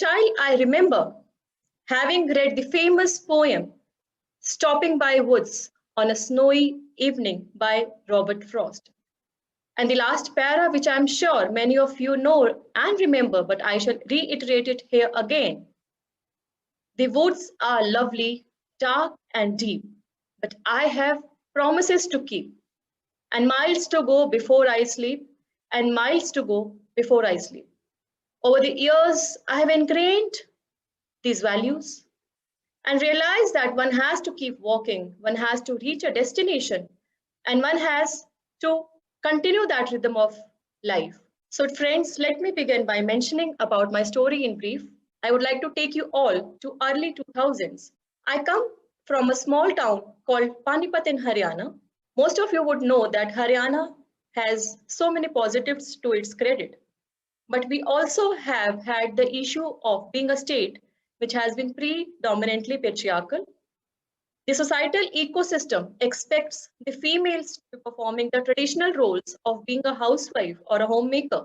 child, I remember having read the famous poem, Stopping by Woods on a Snowy Evening by Robert Frost. And the last para, which I'm sure many of you know and remember, but I shall reiterate it here again. The woods are lovely, dark and deep, but I have promises to keep, and miles to go before I sleep, and miles to go before I sleep. Over the years, I have ingrained these values and realized that one has to keep walking, one has to reach a destination, and one has to continue that rhythm of life. So friends, let me begin by mentioning about my story in brief. I would like to take you all to early 2000s. I come from a small town called Panipat in Haryana. Most of you would know that Haryana has so many positives to its credit. But we also have had the issue of being a state which has been predominantly patriarchal. The societal ecosystem expects the females to be performing the traditional roles of being a housewife or a homemaker,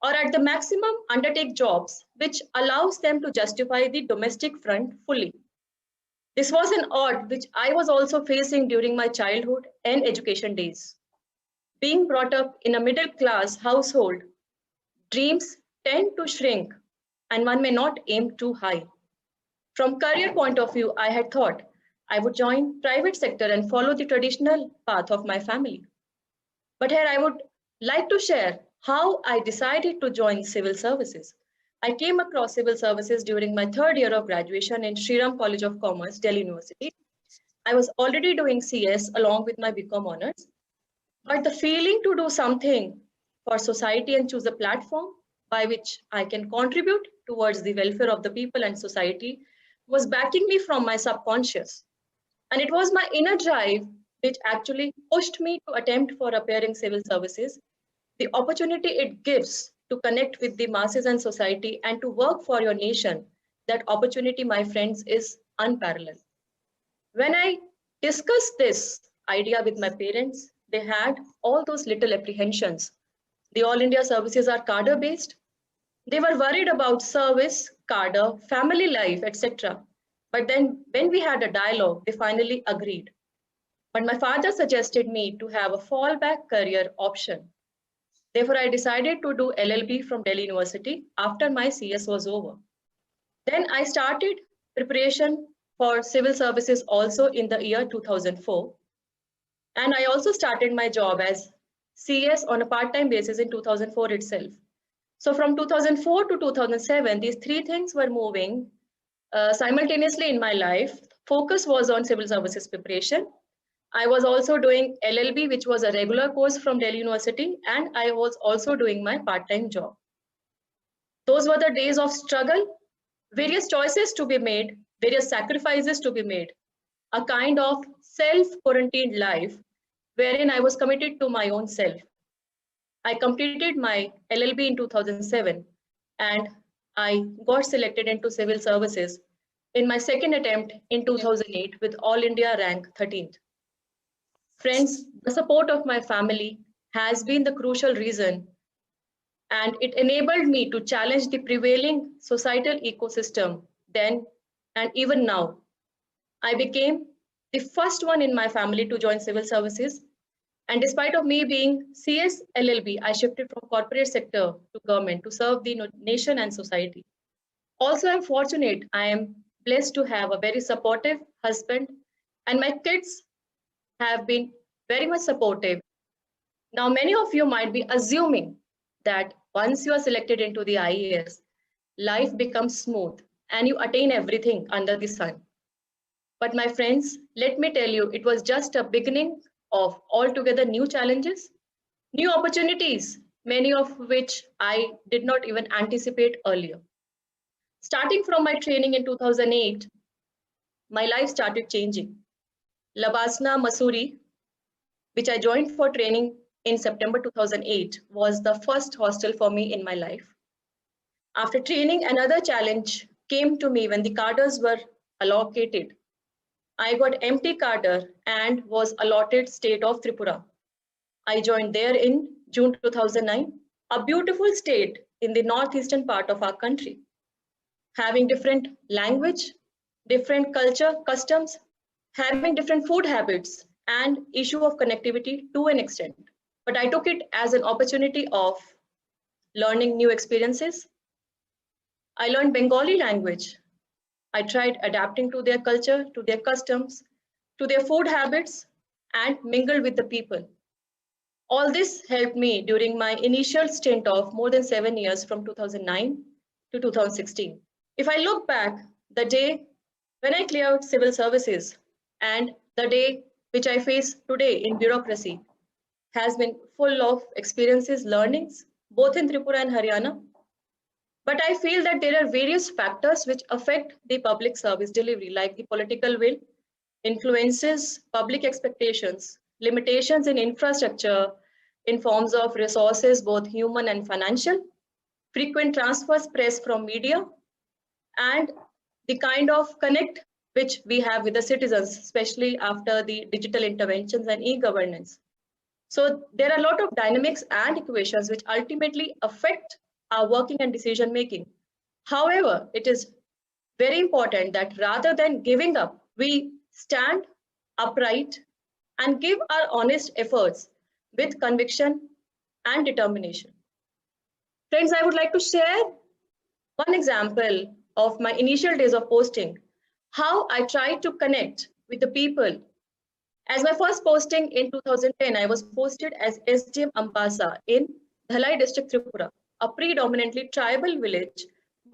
or at the maximum undertake jobs which allows them to justify the domestic front fully. This was an odd which I was also facing during my childhood and education days. Being brought up in a middle class household, dreams tend to shrink and one may not aim too high. From career point of view, I had thought I would join private sector and follow the traditional path of my family. But here I would like to share how I decided to join civil services. I came across civil services during my third year of graduation in Shriram College of Commerce, Delhi University. I was already doing CS along with my BCom honors, but the feeling to do something for society and choose a platform by which I can contribute towards the welfare of the people and society was backing me from my subconscious. And it was my inner drive which actually pushed me to attempt for appearing civil services. The opportunity it gives to connect with the masses and society and to work for your nation, that opportunity, my friends, is unparalleled. When I discussed this idea with my parents, they had all those little apprehensions. The All India services are cadre based. They were worried about service, cadre, family life, etc. But then when we had a dialogue, they finally agreed. But my father suggested me to have a fallback career option. Therefore, I decided to do LLB from Delhi University after my CS was over. Then I started preparation for civil services also in the year 2004. And I also started my job as CS on a part-time basis in 2004 itself. So from 2004 to 2007, these three things were moving simultaneously in my life. Focus was on civil services preparation. I was also doing LLB, which was a regular course from Delhi University, and I was also doing my part-time job. Those were the days of struggle, various choices to be made, various sacrifices to be made, a kind of self-quarantined life wherein I was committed to my own self. I completed my LLB in 2007 and I got selected into civil services in my second attempt in 2008 with All India rank 13th. Friends, the support of my family has been the crucial reason, and it enabled me to challenge the prevailing societal ecosystem then and even now. I became the first one in my family to join civil services. And despite of me being CS LLB, I shifted from corporate sector to government to serve the nation and society. Also, I'm fortunate, I am blessed to have a very supportive husband, and my kids have been very much supportive. Now, many of you might be assuming that once you are selected into the IAS, life becomes smooth and you attain everything under the sun. But my friends, let me tell you, it was just a beginning of altogether new challenges, new opportunities, many of which I did not even anticipate earlier. Starting from my training in 2008, my life started changing. Labasna, Mussoorie, which I joined for training in September 2008, was the first hostel for me in my life. After training, another challenge came to me when the cadres were allocated. I got empty cadre and was allotted state of Tripura. I joined there in June 2009, a beautiful state in the northeastern part of our country. having different language, different culture, customs, having different food habits, and issue of connectivity to an extent. But I took it as an opportunity of learning new experiences. I learned Bengali language. I tried adapting to their culture, to their customs, to their food habits, and mingled with the people. All this helped me during my initial stint of more than 7 years from 2009 to 2016. If I look back, the day when I cleared civil services and the day which I face today in bureaucracy has been full of experiences, learnings, both in Tripura and Haryana. But I feel that there are various factors which affect the public service delivery, like the political will, influences, public expectations, limitations in infrastructure in forms of resources, both human and financial, frequent transfers press from media, and the kind of connect which we have with the citizens, especially after the digital interventions and e-governance. So there are a lot of dynamics and equations which ultimately affect our working and decision making. However, it is very important that rather than giving up, we stand upright and give our honest efforts with conviction and determination. Friends, I would like to share one example of my initial days of posting, how I tried to connect with the people. As my first posting in 2010, I was posted as SDM Ampasa in Dhalai district, Tripura, a predominantly tribal village.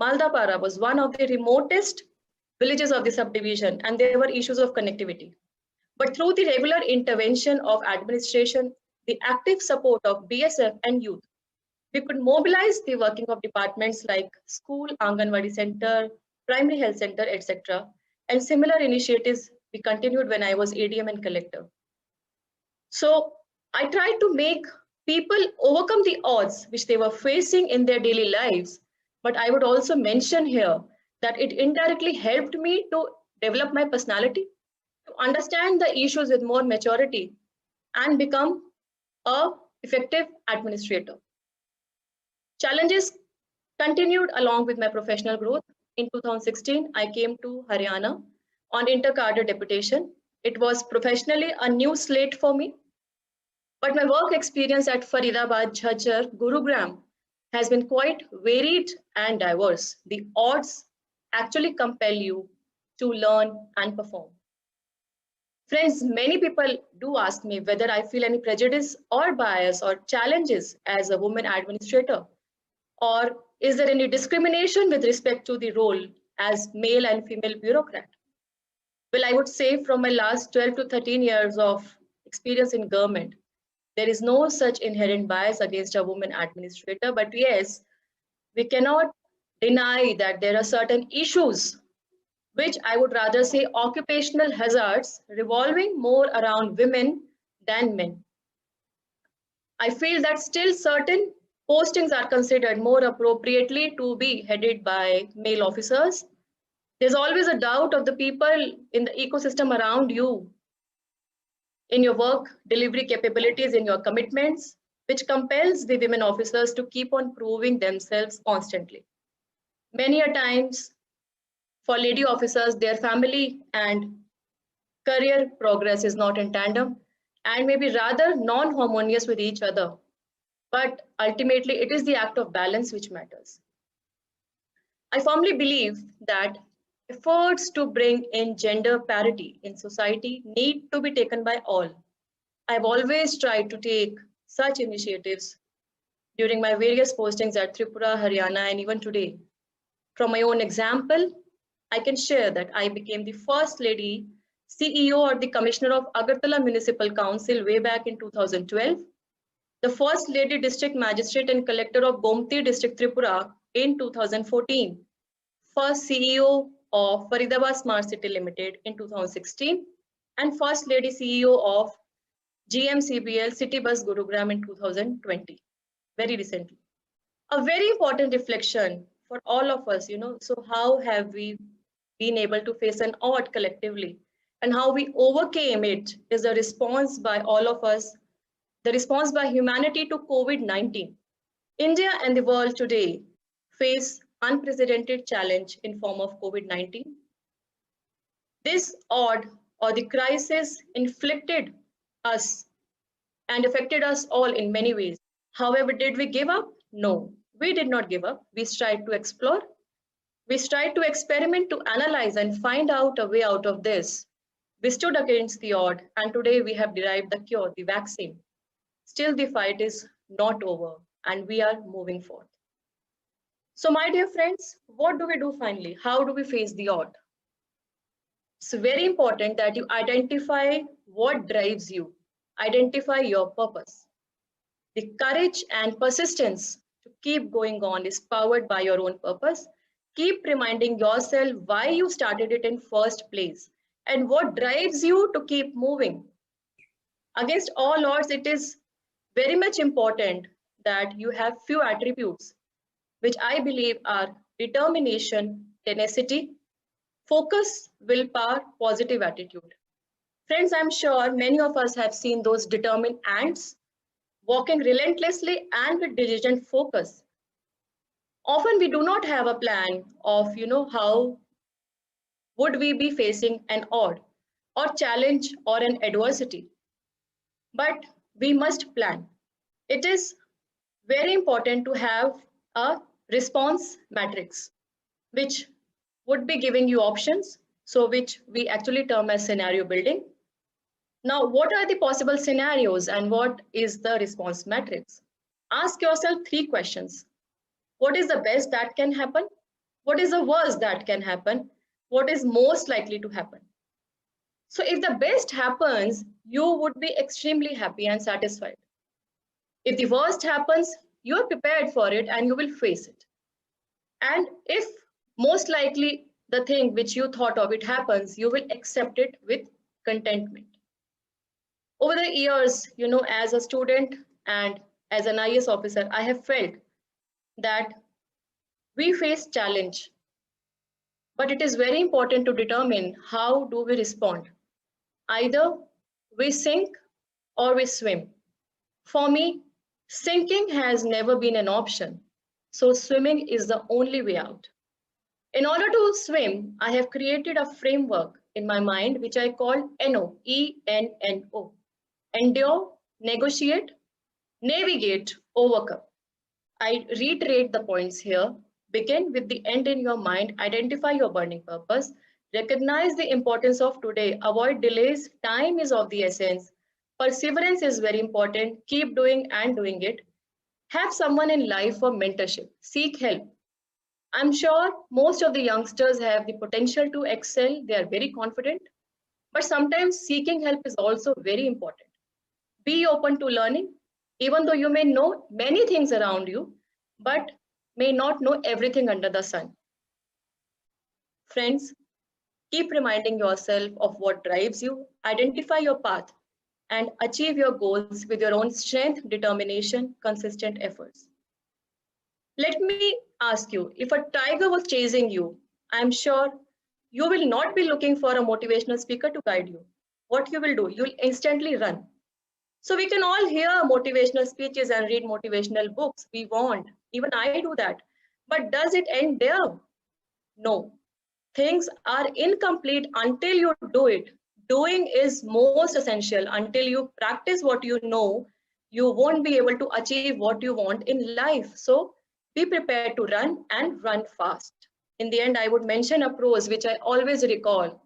Maldapara was one of the remotest villages of the subdivision, and there were issues of connectivity. But through the regular intervention of administration, the active support of BSF and youth, we could mobilize the working of departments like school, Anganwadi center, primary health center, etc. And similar initiatives we continued when I was ADM and collector. So I tried to make people overcome the odds which they were facing in their daily lives. But I would also mention here that it indirectly helped me to develop my personality, to understand the issues with more maturity, and become an effective administrator. Challenges continued along with my professional growth. In 2016, I came to Haryana on inter-cadre deputation. It was professionally a new slate for me, but my work experience at Faridabad, Jhajjar, Gurugram has been quite varied and diverse. The odds actually compel you to learn and perform. Friends, many people do ask me whether I feel any prejudice or bias or challenges as a woman administrator, or is there any discrimination with respect to the role as male and female bureaucrat? Well, I would say from my last 12 to 13 years of experience in government, there is no such inherent bias against a woman administrator. But yes, we cannot deny that there are certain issues, which I would rather say occupational hazards, revolving more around women than men. I feel that still certain postings are considered more appropriately to be headed by male officers. There's always a doubt of the people in the ecosystem around you, in your work delivery capabilities, in your commitments, which compels the women officers to keep on proving themselves constantly. Many a times, for lady officers, their family and career progress is not in tandem and maybe rather non-harmonious with each other. But ultimately, it is the act of balance which matters. I firmly believe that efforts to bring in gender parity in society need to be taken by all. I've always tried to take such initiatives during my various postings at Tripura, Haryana, and even today. From my own example, I can share that I became the first lady CEO or the Commissioner of Agartala Municipal Council way back in 2012, the first lady District Magistrate and Collector of Gomti District, Tripura in 2014, first CEO of Faridabad Smart City Limited in 2016, and first lady CEO of GMCBL City Bus Gurugram in 2020, very recently. A very important reflection for all of us, so how have we been able to face an odd collectively, and how we overcame it is a response by all of us, the response by humanity to COVID-19. India and the world today face unprecedented challenge in form of COVID-19. This odd or the crisis inflicted us and affected us all in many ways. However, did we give up? No, we did not give up. We tried to explore. We tried to experiment, to analyze and find out a way out of this. We stood against the odd, and today we have derived the cure, the vaccine. Still, the fight is not over, and we are moving forward. So, my dear friends, what do we do finally? How do we face the odd? It's very important that you identify what drives you, identify your purpose. The courage and persistence to keep going on is powered by your own purpose. Keep reminding yourself why you started it in first place and what drives you to keep moving. Against all odds, it is very much important that you have few attributes which I believe are determination, tenacity, focus, willpower, positive attitude. Friends, I'm sure many of us have seen those determined ants walking relentlessly and with diligent focus. Often we do not have a plan of, how would we be facing an odd or challenge or an adversity. But we must plan. It is very important to have a response matrix, which would be giving you options, so which we actually term as scenario building. Now, what are the possible scenarios and what is the response matrix? Ask yourself 3 questions. What is the best that can happen? What is the worst that can happen? What is most likely to happen? So if the best happens, you would be extremely happy and satisfied. If the worst happens, you are prepared for it and you will face it. And if most likely the thing which you thought of it happens, you will accept it with contentment. Over the years, as a student and as an IAS officer, I have felt that we face challenge, but it is very important to determine how do we respond. Either we sink or we swim. For me, sinking has never been an option, so swimming is the only way out. In order to swim, I have created a framework in my mind which I call ENO, E-N-N-O. Endure, negotiate, navigate, overcome. I reiterate the points here. Begin with the end in your mind, identify your burning purpose, recognize the importance of today, avoid delays, time is of the essence, perseverance is very important, keep doing and doing it. Have someone in life for mentorship, seek help. I'm sure most of the youngsters have the potential to excel, they are very confident, but sometimes seeking help is also very important. Be open to learning, even though you may know many things around you, but may not know everything under the sun. Friends, keep reminding yourself of what drives you, identify your path, and achieve your goals with your own strength, determination, consistent efforts. Let me ask you, if a tiger was chasing you, I'm sure you will not be looking for a motivational speaker to guide you. What you will do, you'll instantly run. So we can all hear motivational speeches and read motivational books. We want, even I do that. But does it end there? No. Things are incomplete until you do it. Doing is most essential. Until you practice what you know, you won't be able to achieve what you want in life. So be prepared to run and run fast. In the end, I would mention a prose which I always recall.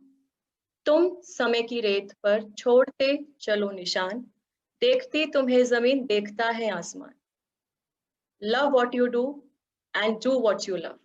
तुम समय की रेत पर छोड़ते चलो निशान, देखती तुम्हें जमीन देखता है आसमान. Love what you do and do what you love.